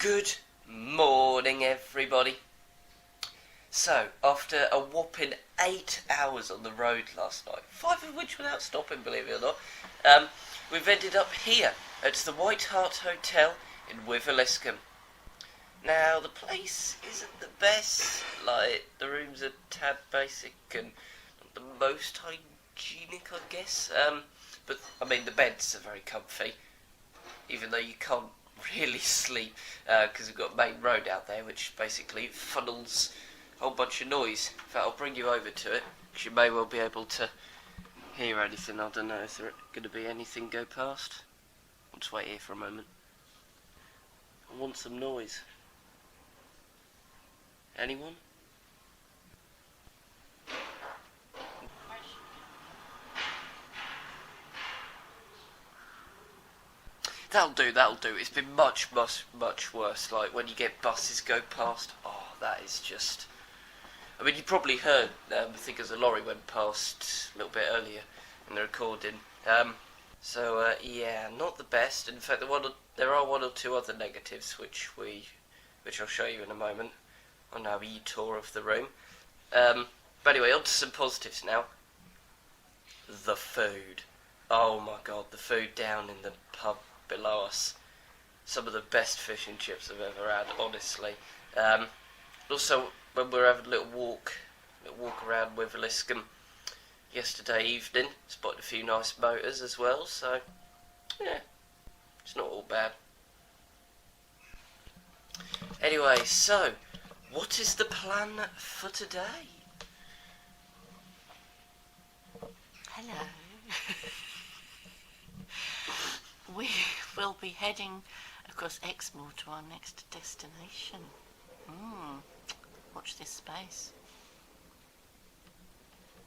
Good morning, everybody. So, after a whopping 8 hours on the road last night, 5 of which without stopping, believe it or not, we've ended up here at the White Hart Hotel in Wiveliscombe. Now, the place isn't the best, like, the rooms are tad basic and not the most hygienic, I guess, but, I mean, the beds are very comfy, even though you can't really sleep, because we've got a main road out there, which basically funnels a whole bunch of noise. In fact, I'll bring you over to it, because you may well be able to hear anything. I don't know, is there going to be anything go past? I'll just wait here for a moment. I want some noise. Anyone? That'll do. It's been much worse. Like, when you get buses go past, oh, that is just... I mean, you probably heard, I think as a lorry went past a little bit earlier in the recording. Yeah, not the best. In fact, there are one or two other negatives, which I'll show you in a moment on our e-tour of the room. But anyway, on to some positives now. The food. Oh my god, the food down in the pub below us. Some of the best fish and chips I've ever had, honestly. Also, when we were having a little walk around Wiveliscombe yesterday evening, spotted a few nice motors as well, so yeah, it's not all bad. Anyway, so what is the plan for today? Hello. We will be heading across Exmoor to our next destination. Watch this space.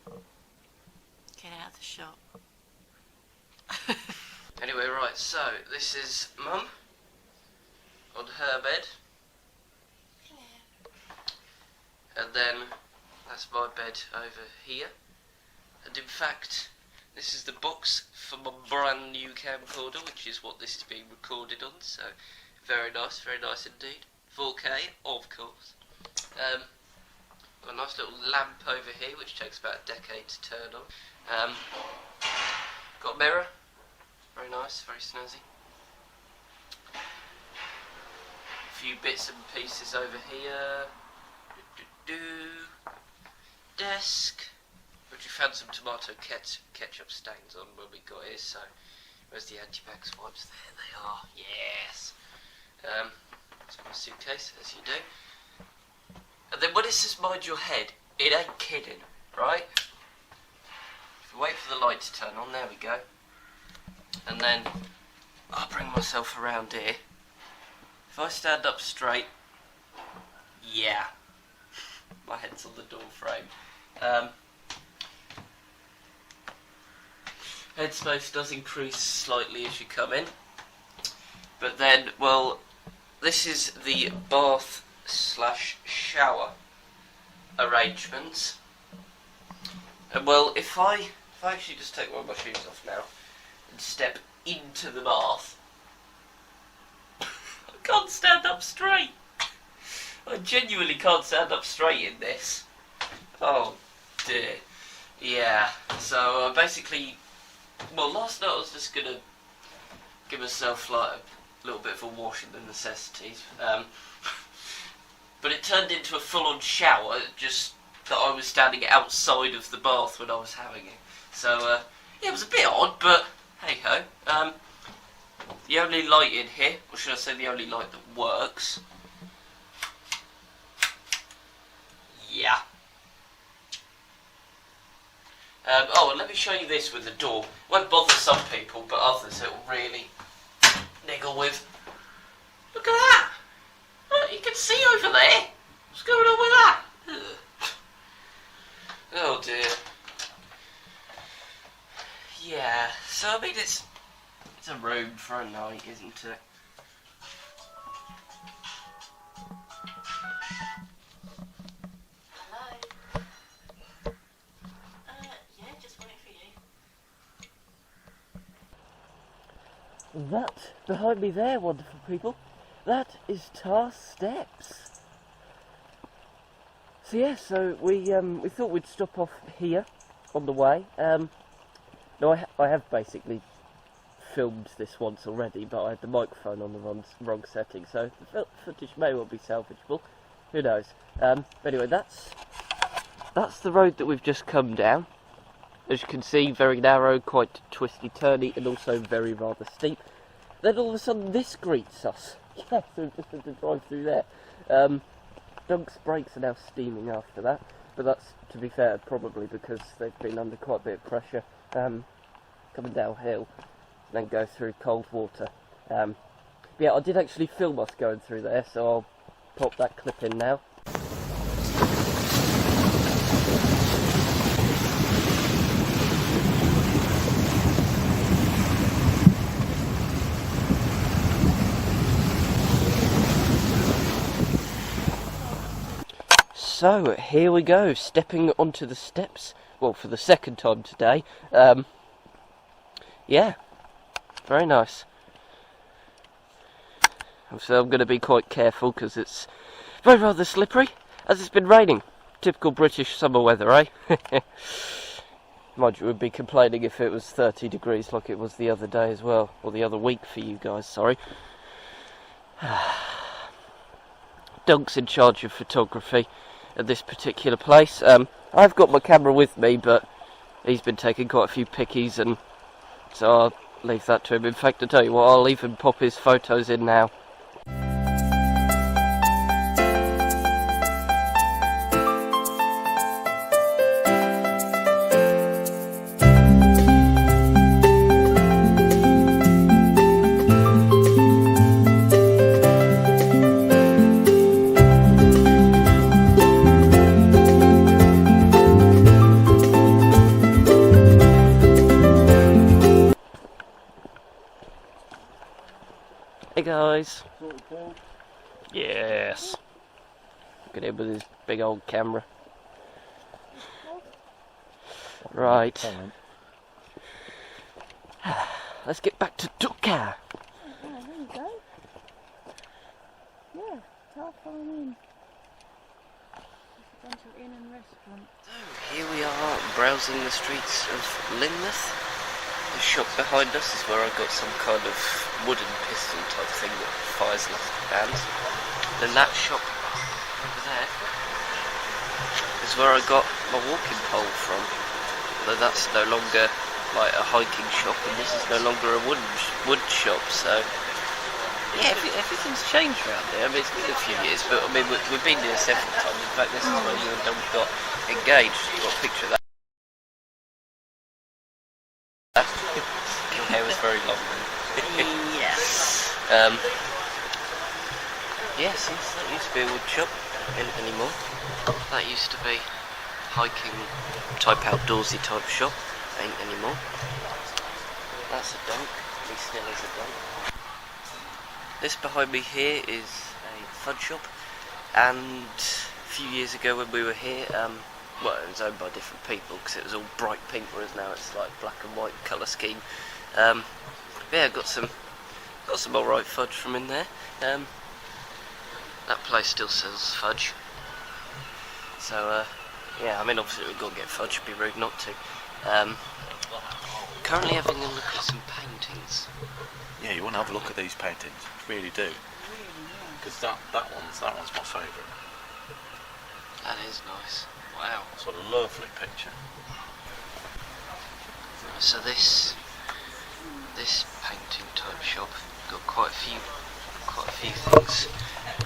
Get out of the shop. Anyway, right, so this is Mum on her bed. Hello. And then that's my bed over here. And in fact, this is the box for my brand new camcorder, which is what this is being recorded on, so very nice indeed. 4K, of course. Got a nice little lamp over here, which takes about a decade to turn on. Got a mirror, very nice, very snazzy. A few bits and pieces over here. Desk, which we found some tomato ketchup stains on when we got here, so where's the anti-bac wipes? There they are, yes. That's my suitcase, as you do. And then when it says mind your head, it ain't kidding, right? If we wait for the light to turn on, there we go. And then I'll bring myself around here. If I stand up straight, yeah, my head's on the door frame. Headspace does increase slightly as you come in, but then, well, this is the bath / shower arrangements. And well, if I actually just take one of my shoes off now and step into the bath, I can't stand up straight. I genuinely can't stand up straight in this. Oh dear. Yeah, so basically, well, last night I was just going to give myself like a little bit of a wash in the necessities, but it turned into a full-on shower, just that I was standing outside of the bath when I was having it. So, yeah, it was a bit odd, but hey-ho. The only light in here, or should I say the only light that works, yeah. Oh, and let me show you this with the door. Won't bother some people, but others it will really niggle with. Look at that! Look, you can see over there. What's going on with that? Ugh. Oh dear. Yeah, so I mean it's a room for a night, isn't it? That behind me there, wonderful people, that is Tarr Steps. So yeah, we thought we'd stop off here on the way. No, I have basically filmed this once already, but I had the microphone on the wrong setting, so the footage may well be salvageable. Who knows? Anyway, that's the road that we've just come down. As you can see, very narrow, quite twisty-turny, and also very rather steep. Then all of a sudden, this greets us. Yes, so we just had to drive through there. Dunk's brakes are now steaming after that, but that's, to be fair, probably because they've been under quite a bit of pressure coming downhill, then go through cold water. Yeah, I did actually film us going through there, so I'll pop that clip in now. So, here we go, stepping onto the steps, well, for the second time today. Yeah, very nice. So I'm going to be quite careful, because it's very rather slippery, as it's been raining. Typical British summer weather, eh? Mind you, we'd be complaining if it was 30 degrees like it was the other day as well, or the other week for you guys, sorry. Dunk's in charge of photography at this particular place. I've got my camera with me, but he's been taking quite a few pickies, and so I'll leave that to him. In fact, I tell you what, I'll leave him pop his photos in now. Hey guys. Yes. Look at him with his big old camera. Right. Let's get back to Duka. Oh, there you go. Yeah, Tarr Farm Inn. It's a bunch of inn and restaurant. So, here we are, browsing the streets of Lynton. The shop behind us is where I got some kind of wooden pistol type thing that fires electric bands. Then that shop over there is where I got my walking pole from. Although that's no longer like a hiking shop, and this is no longer a wood shop. So yeah, everything's changed around here. I mean, it's been a few years, but I mean we've been here several times. In fact, this is where you and Dom got engaged. You've got a picture of that. Your hair was very long then. Yes. Yes, that used to be a wood shop anymore. That used to be hiking type outdoorsy type shop. Ain't anymore. That's a dunk. He still is a dunk. This behind me here is a fudge shop, and a few years ago when we were here, well, it was owned by different people because it was all bright pink, whereas now it's like black and white colour scheme. Yeah, got some alright fudge from in there. That place still sells fudge. So yeah, I mean obviously we've got to get fudge, it'd be rude not to. Currently having a look at some paintings. Yeah, you want to have a look at these paintings, you really do. Because that one's my favourite. That is nice. Wow. It's a lovely picture. So this painting type shop got quite a few things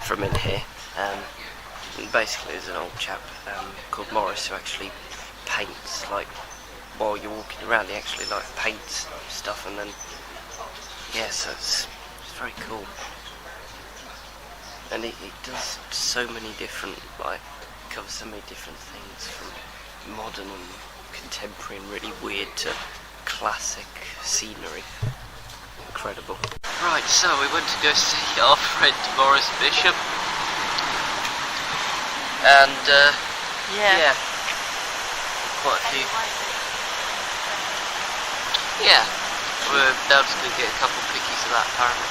from in here. And basically there's an old chap called Morris who actually paints, like while you're walking around he actually like paints stuff, and then yeah, so it's very cool. And he does so many different, like, covers so many different things, from modern and contemporary and really weird to classic scenery. Incredible. Right, so we went to go see our friend Morris Bishop, and yeah, quite a few. Yeah, we're now just going to get a couple pickies of that apparently.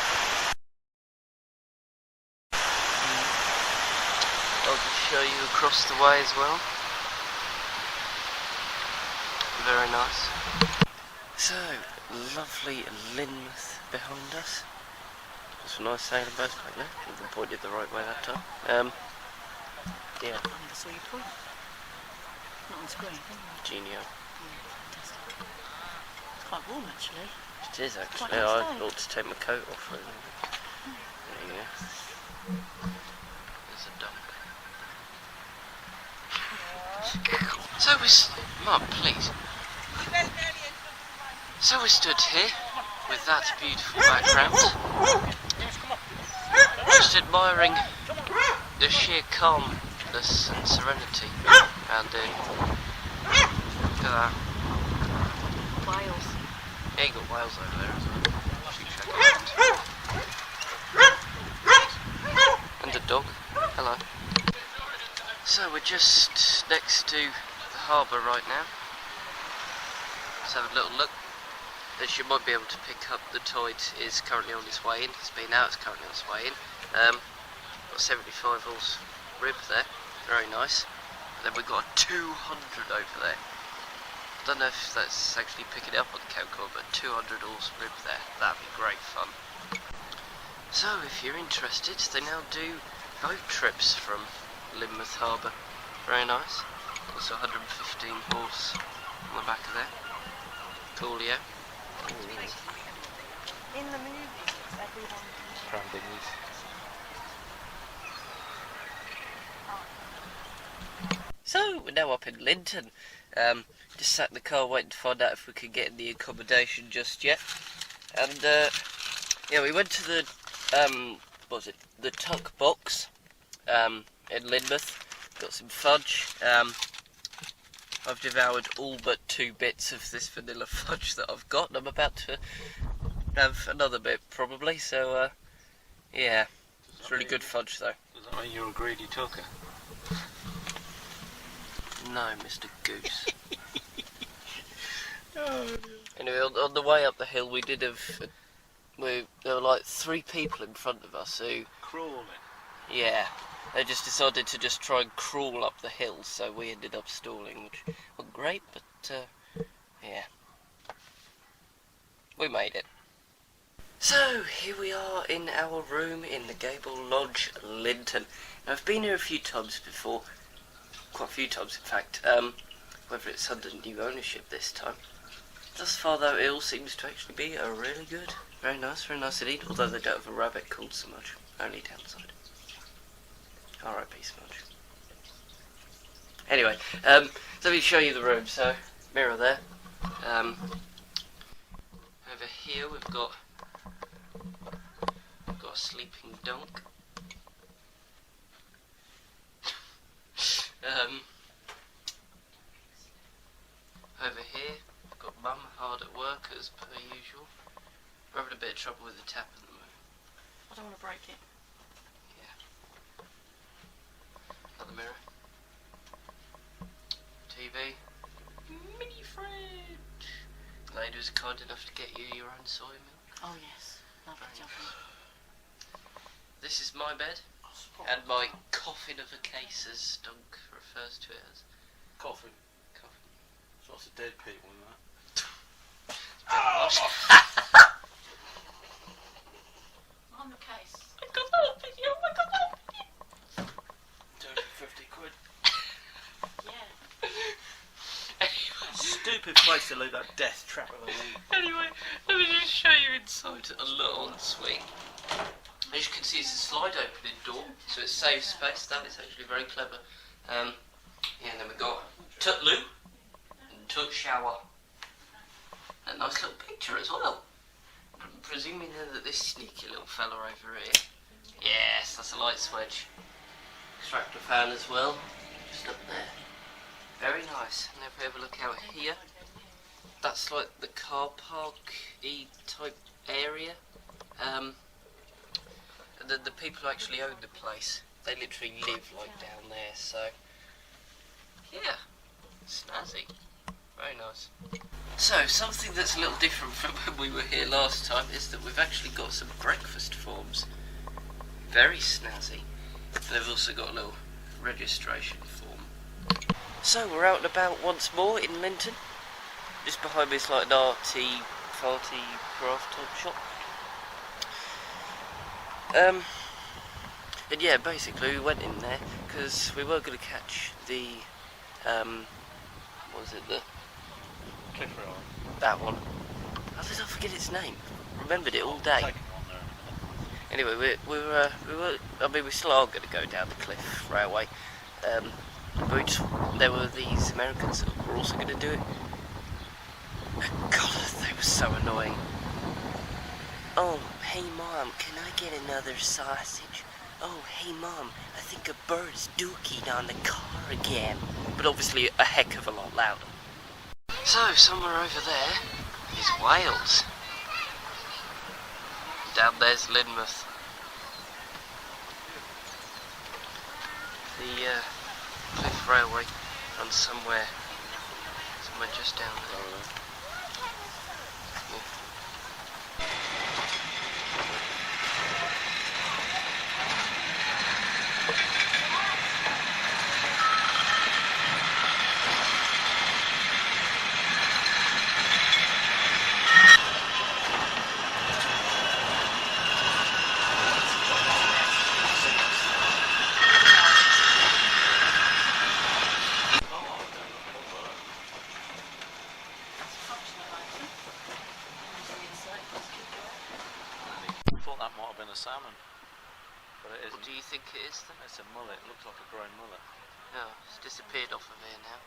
show you across the way as well. Very nice. So, lovely Lynmouth behind us. Some nice sailing boats back there. Even pointed the right way that time. Yeah. I never saw you point. Not on screen. Genio. Fantastic. It's quite warm actually. It is actually. Quite I nice day. ought to take my coat off. There you go. There's a dog. So we... Mum, please. So we stood here with that beautiful background, just admiring the sheer calmness and serenity around here. Look at that. Wales. Yeah, you got whales over there as well. Should check it out. And a dog. Hello. So we're just next to the harbour right now. Let's have a little look. As you might be able to pick up, the tide is currently on its way in. It's been out, it's currently on its way in. Got 75 horse rib there, very nice. And then we've got a 200 over there. Don't know if that's actually picking up on the camcorder, but 200 horse rib there. That'd be great fun. So if you're interested, they now do boat trips from Lynmouth Harbour. Very nice. Also 115 horse on the back of there. Coolio. In the movies, everyone. Crown dinghies. So we're now up in Lynton. Just sat in the car waiting to find out if we could get in the accommodation just yet. And yeah, we went to the what was it? The Tuck Box in Lynmouth. Got some fudge. I've devoured all but 2 bits of this vanilla fudge that I've got, and I'm about to have another bit probably. So yeah, it's really good fudge though. Does that mean you're a greedy talker? No, Mr. Goose. Anyway, on the way up the hill, we did have. There were like 3 people in front of us who. Crawling. Yeah, they just decided to just try and crawl up the hill, so we ended up stalling, which wasn't great, but yeah. We made it. So, here we are in our room in the Gable Lodge, Lynton. Now, I've been here a few times before. Quite a few times, in fact. Whether it's under new ownership this time. Thus far, though, it all seems to actually be a really good. Very nice indeed. Although they don't have a rabbit called so much. Only downside. R.I.P. Smudge. Anyway, let me show you the room. So, mirror there. Over here we've got a sleeping dunk. Over here, I've got Mum hard at work as per usual. We're having a bit of trouble with the tap at the moment. I don't want to break it. Yeah. Another mirror. TV. Mini fridge. Lady was kind enough to get you your own soy milk. Oh yes, lovely jubbly. This is my bed. And my coffin of a case, as Dunk refers to it as. Coffin. There's lots of dead people in that. On the case. I got that video, I got that video. 250 quid. Yeah. Stupid place to leave that death trap of a wall. Anyway, let me just show you inside a little ensuite. As you can see, it's a slide opening door, so it saves space. That is actually very clever. Yeah, and then we've got tut loo and tut shower. A nice little picture as well. Presuming that this sneaky little fella over here. Yes, that's a light switch. Extractor fan as well, just up there. Very nice. And if we have a look out here, that's like the car park-y type area. And then the people who actually own the place, they literally live like down there, so yeah, snazzy. Very nice. So, something that's a little different from when we were here last time is that we've actually got some breakfast forms. Very snazzy. And they've also got a little registration form. So we're out and about once more in Lynton. Just behind me is like an arty craft type shop. And yeah, basically we went in there because we were going to catch the, what was it, the... Cliff roll. That one. How did I forget its name? Remembered it all day. Anyway, we still are going to go down the cliff railway. But there were these Americans that were also going to do it. God, they were so annoying. Oh, hey mom, can I get another sausage? Oh, hey mom, I think a bird's dookied on the car again. But obviously a heck of a lot louder. So, somewhere over there is Wales. Down there's Lynmouth. The cliff railway runs somewhere just down there. Salmon, but it isn't. What do you think it is then? It's a mullet. It looks like a grown mullet. Oh, it's disappeared off of here now.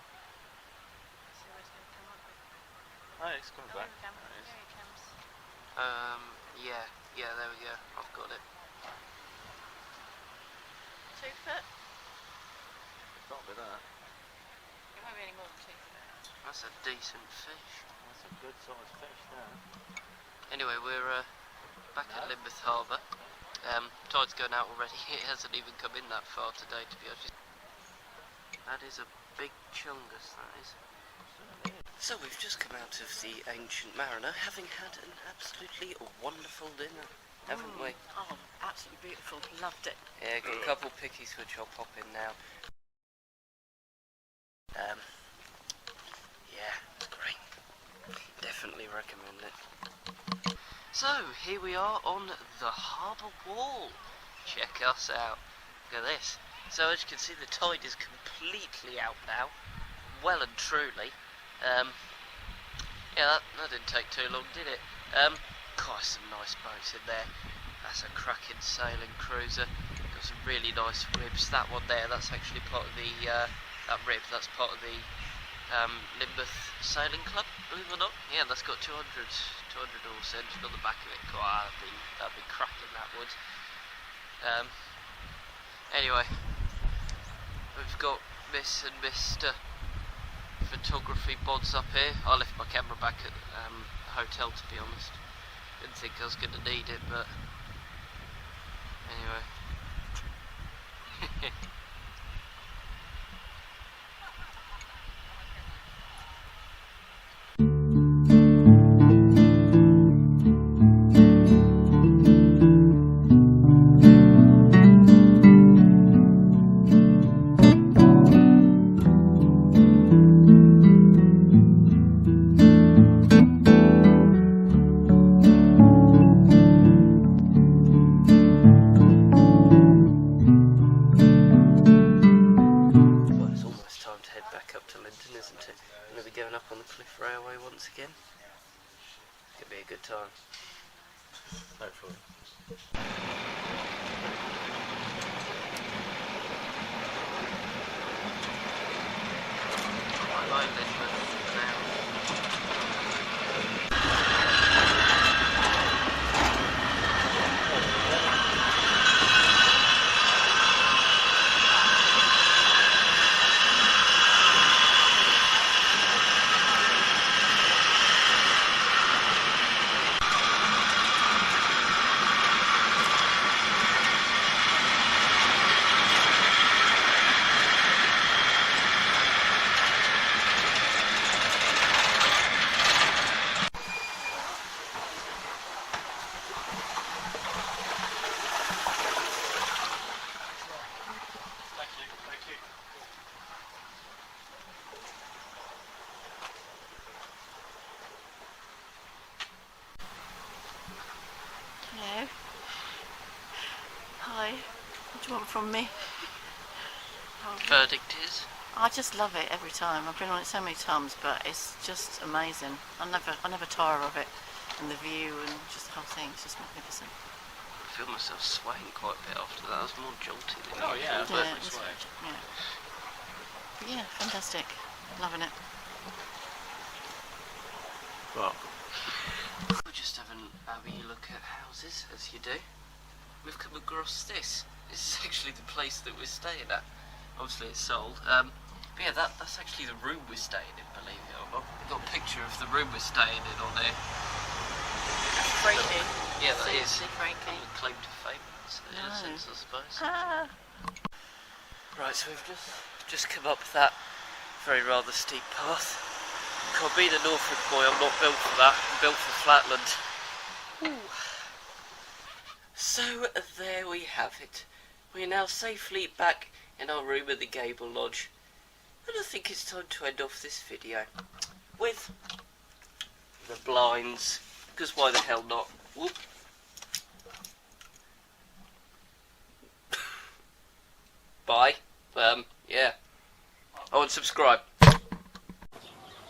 Oh, it's coming back. There he comes. Yeah, there we go. I've got it. 2 foot? Got a bit of that. It won't be any more than 2 foot. That's a decent fish. That's a good sized fish there. Anyway, we're back at Lynmouth Harbour. Tide's going out already. It hasn't even come in that far today, to be honest. That is a big chungus, that is. So we've just come out of the Ancient Mariner, having had an absolutely wonderful dinner, haven't we? Oh, absolutely beautiful. Loved it. Yeah, got a couple pickies which I'll pop in now. Yeah, great. Definitely recommend it. So, here we are on the harbour wall. Check us out. Look at this. So, as you can see, the tide is completely out now. Well and truly. Yeah, that didn't take too long, did it? Quite some nice boats in there. That's a cracking sailing cruiser. Got some really nice ribs. That one there, that's actually part of the, that rib, that's part of the Lynmouth Sailing Club, believe it or not. Yeah, that's got 200 oars engine on the back of it. God, that'd be cracking, that would. Anyway, we've got Miss and Mr. Photography Bods up here. I left my camera back at the hotel, to be honest. Didn't think I was going to need it, but anyway. Isn't it? I'm going to be going up on the Cliff Railway once again. It's going to be a good time. Hopefully. I like Lynton now. Hello. Hi. What do you want from me? Verdict is? I just love it every time. I've been on it so many times, but it's just amazing. I never tire of it, and the view and just the whole thing. It's just magnificent. I feel myself swaying quite a bit after that. I was more jolty than Oh, yeah, usual. Yeah, perfect sway. yeah. But yeah, fantastic. Loving it. Well, We're just having a wee look at houses, as you do. We've come across this. This is actually the place that we're staying at. Obviously it's sold. But yeah, that's actually the room we're staying in, believe it or not. We've got a picture of the room we're staying in on there. Freaky. Yeah, that is. Seriously freaky. Claim to fame, in a sense, I suppose. Ah. Right, so we've just come up that very rather steep path. God, being a Norfolk boy, I'm not built for that. I'm built for flatland. Ooh. So there we have it. We are now safely back in our room at the Gable Lodge, and I think it's time to end off this video with the blinds, because why the hell not? Whoop. Bye. Yeah. Oh, and subscribe.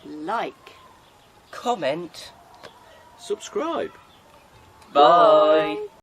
Like. Comment. subscribe. Bye.